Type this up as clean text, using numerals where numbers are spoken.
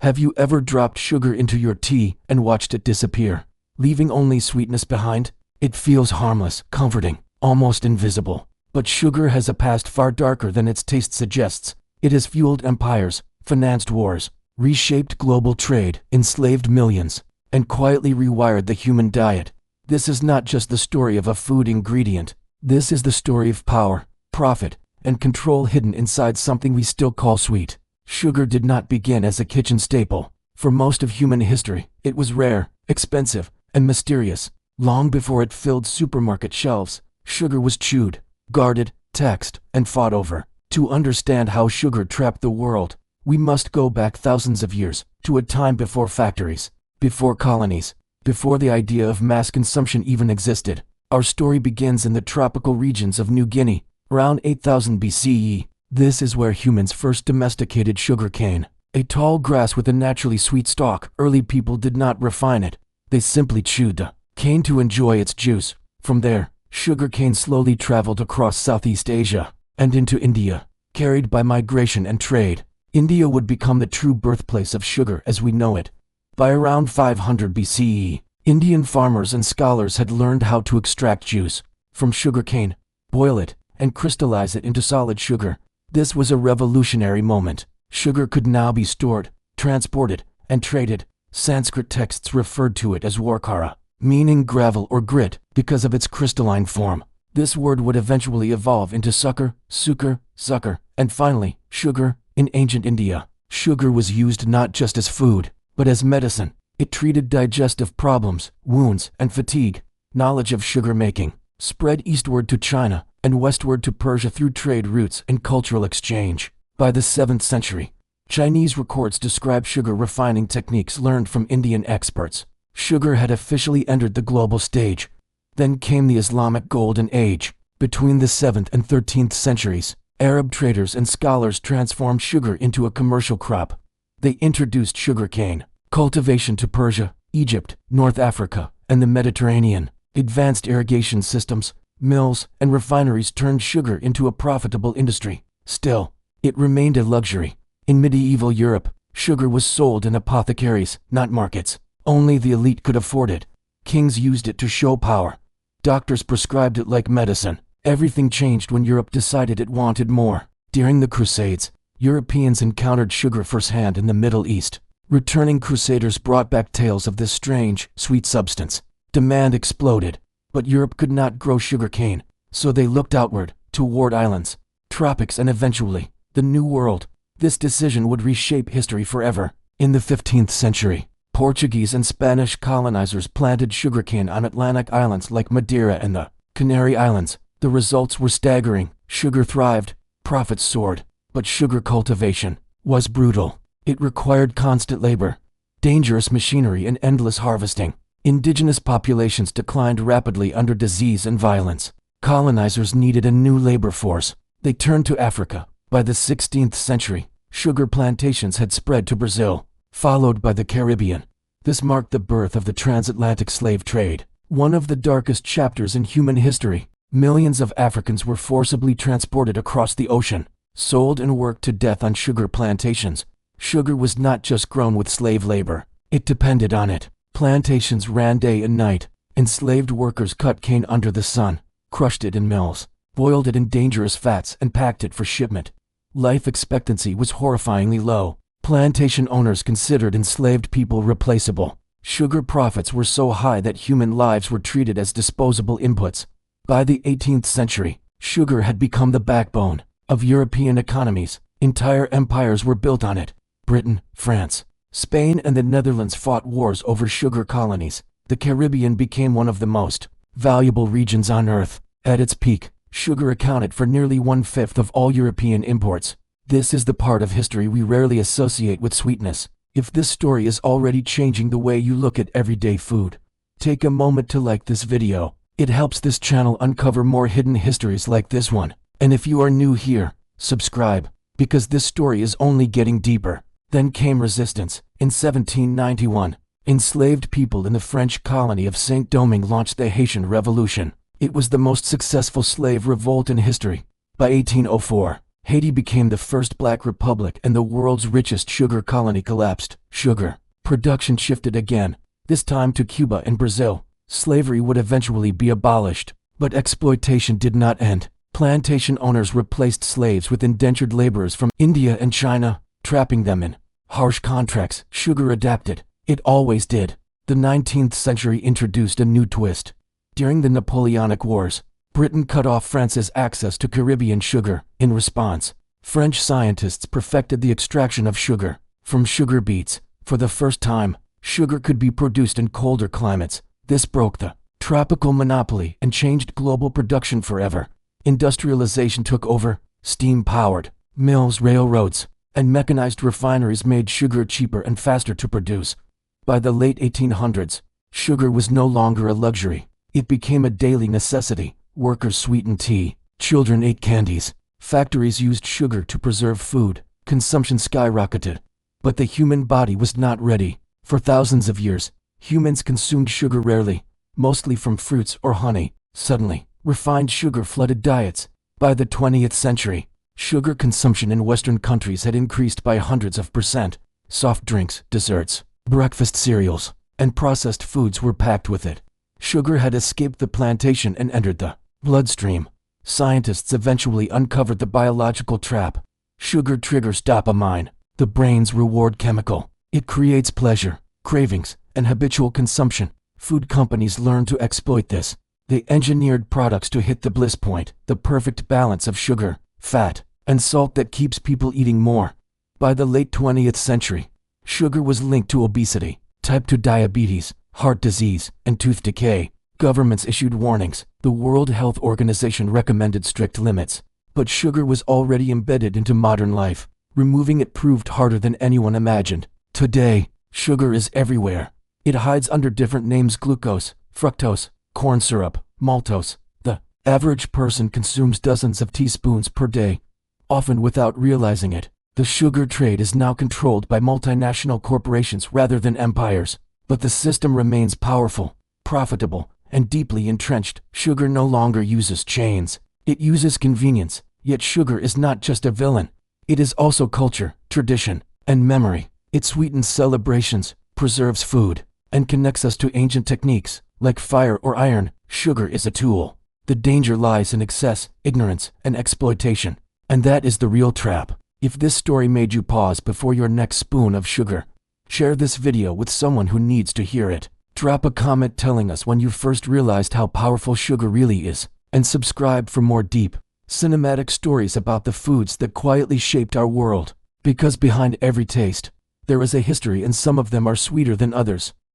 Have you ever dropped sugar into your tea and watched it disappear, leaving only sweetness behind? It feels harmless, comforting, almost invisible. But sugar has a past far darker than its taste suggests. It has fueled empires, financed wars, reshaped global trade, enslaved millions, and quietly rewired the human diet. This is not just the story of a food ingredient. This is the story of power, profit, and control hidden inside something we still call sweet. Sugar did not begin as a kitchen staple. For most of human history, it was rare, expensive, and mysterious. Long before it filled supermarket shelves, sugar was chewed, guarded, taxed, and fought over. To understand how sugar trapped the world, we must go back thousands of years, to a time before factories, before colonies, before the idea of mass consumption even existed. Our story begins in the tropical regions of New Guinea, around 8000 BCE. This is where humans first domesticated sugarcane, a tall grass with a naturally sweet stalk. Early people did not refine it. They simply chewed the cane to enjoy its juice. From there, sugarcane slowly traveled across Southeast Asia and into India, carried by migration and trade. India would become the true birthplace of sugar as we know it. By around 500 BCE, Indian farmers and scholars had learned how to extract juice from sugarcane, boil it, and crystallize it into solid sugar. This was a revolutionary moment. Sugar could now be stored, transported, and traded. Sanskrit texts referred to it as warkara, meaning gravel or grit, because of its crystalline form. This word would eventually evolve into sukkar, sugar, and finally, sugar. In ancient India, sugar was used not just as food, but as medicine. It treated digestive problems, wounds, and fatigue. Knowledge of sugar making spread eastward to China and westward to Persia through trade routes and cultural exchange. By the 7th century, Chinese records describe sugar refining techniques learned from Indian experts. Sugar had officially entered the global stage. Then came the Islamic Golden Age. Between the 7th and 13th centuries, Arab traders and scholars transformed sugar into a commercial crop. They introduced sugarcane cultivation to Persia, Egypt, North Africa, and the Mediterranean. Advanced irrigation systems, mills, and refineries turned sugar into a profitable industry. Still, it remained a luxury. In medieval Europe, sugar was sold in apothecaries, not markets. Only the elite could afford it. Kings used it to show power. Doctors prescribed it like medicine. Everything changed when Europe decided it wanted more. During the Crusades, Europeans encountered sugar firsthand in the Middle East. Returning crusaders brought back tales of this strange, sweet substance. Demand exploded, but Europe could not grow sugarcane, so they looked outward, toward islands, tropics, and eventually, the New World. This decision would reshape history forever. In the 15th century, Portuguese and Spanish colonizers planted sugarcane on Atlantic islands like Madeira and the Canary Islands. The results were staggering. Sugar thrived, profits soared, but sugar cultivation was brutal. It required constant labor, dangerous machinery, and endless harvesting. Indigenous populations declined rapidly under disease and violence. Colonizers needed a new labor force. They turned to Africa. By the 16th century, sugar plantations had spread to Brazil, followed by the Caribbean. This marked the birth of the transatlantic slave trade, one of the darkest chapters in human history. Millions of Africans were forcibly transported across the ocean, sold and worked to death on sugar plantations. Sugar was not just grown with slave labor, it depended on it. Plantations ran day and night. Enslaved workers cut cane under the sun, crushed it in mills, boiled it in dangerous fats, and packed it for shipment. Life expectancy was horrifyingly low. Plantation owners considered enslaved people replaceable. Sugar profits were so high that human lives were treated as disposable inputs. By the 18th century, sugar had become the backbone of European economies. Entire empires were built on it. Britain, France, Spain, and the Netherlands fought wars over sugar colonies. The Caribbean became one of the most valuable regions on Earth. At its peak, sugar accounted for nearly 1/5 of all European imports. This is the part of history we rarely associate with sweetness. If this story is already changing the way you look at everyday food, take a moment to like this video. It helps this channel uncover more hidden histories like this one. And if you are new here, subscribe, because this story is only getting deeper. Then came resistance. In 1791, enslaved people in the French colony of Saint-Domingue launched the Haitian Revolution. It was the most successful slave revolt in history. By 1804, Haiti became the first black republic and the world's richest sugar colony collapsed. Sugar production shifted again, this time to Cuba and Brazil. Slavery would eventually be abolished, but exploitation did not end. Plantation owners replaced slaves with indentured laborers from India and China, trapping them in harsh contracts. Sugar adapted. It always did. The 19th century introduced a new twist. During the Napoleonic Wars, Britain cut off France's access to Caribbean sugar. In response, French scientists perfected the extraction of sugar from sugar beets. For the first time, sugar could be produced in colder climates. This broke the tropical monopoly and changed global production forever. Industrialization took over. Steam-powered mills, railroads, and mechanized refineries made sugar cheaper and faster to produce. By the late 1800s, sugar was no longer a luxury. It became a daily necessity. Workers sweetened tea, children ate candies, factories used sugar to preserve food, consumption skyrocketed. But the human body was not ready. For thousands of years, humans consumed sugar rarely, mostly from fruits or honey. Suddenly, refined sugar flooded diets. By the 20th century, sugar consumption in Western countries had increased by hundreds of percent. Soft drinks, desserts, breakfast cereals, and processed foods were packed with it. Sugar had escaped the plantation and entered the bloodstream. Scientists eventually uncovered the biological trap. Sugar triggers dopamine, the brain's reward chemical. It creates pleasure, cravings, and habitual consumption. Food companies learned to exploit this. They engineered products to hit the bliss point, the perfect balance of sugar, fat, and salt that keeps people eating more. By the late 20th century, sugar was linked to obesity, type 2 diabetes, heart disease, and tooth decay. Governments issued warnings. The World Health Organization recommended strict limits. But sugar was already embedded into modern life. Removing it proved harder than anyone imagined. Today, sugar is everywhere. It hides under different names: glucose, fructose, corn syrup, maltose. The average person consumes dozens of teaspoons per day, often without realizing it. The sugar trade is now controlled by multinational corporations rather than empires. But the system remains powerful, profitable, and deeply entrenched. Sugar no longer uses chains. It uses convenience. Yet sugar is not just a villain. It is also culture, tradition, and memory. It sweetens celebrations, preserves food, and connects us to ancient techniques, like fire or iron. Sugar is a tool. The danger lies in excess, ignorance, and exploitation. And that is the real trap. If this story made you pause before your next spoon of sugar, share this video with someone who needs to hear it. Drop a comment telling us when you first realized how powerful sugar really is. And subscribe for more deep, cinematic stories about the foods that quietly shaped our world. Because behind every taste, there is a history, and some of them are sweeter than others.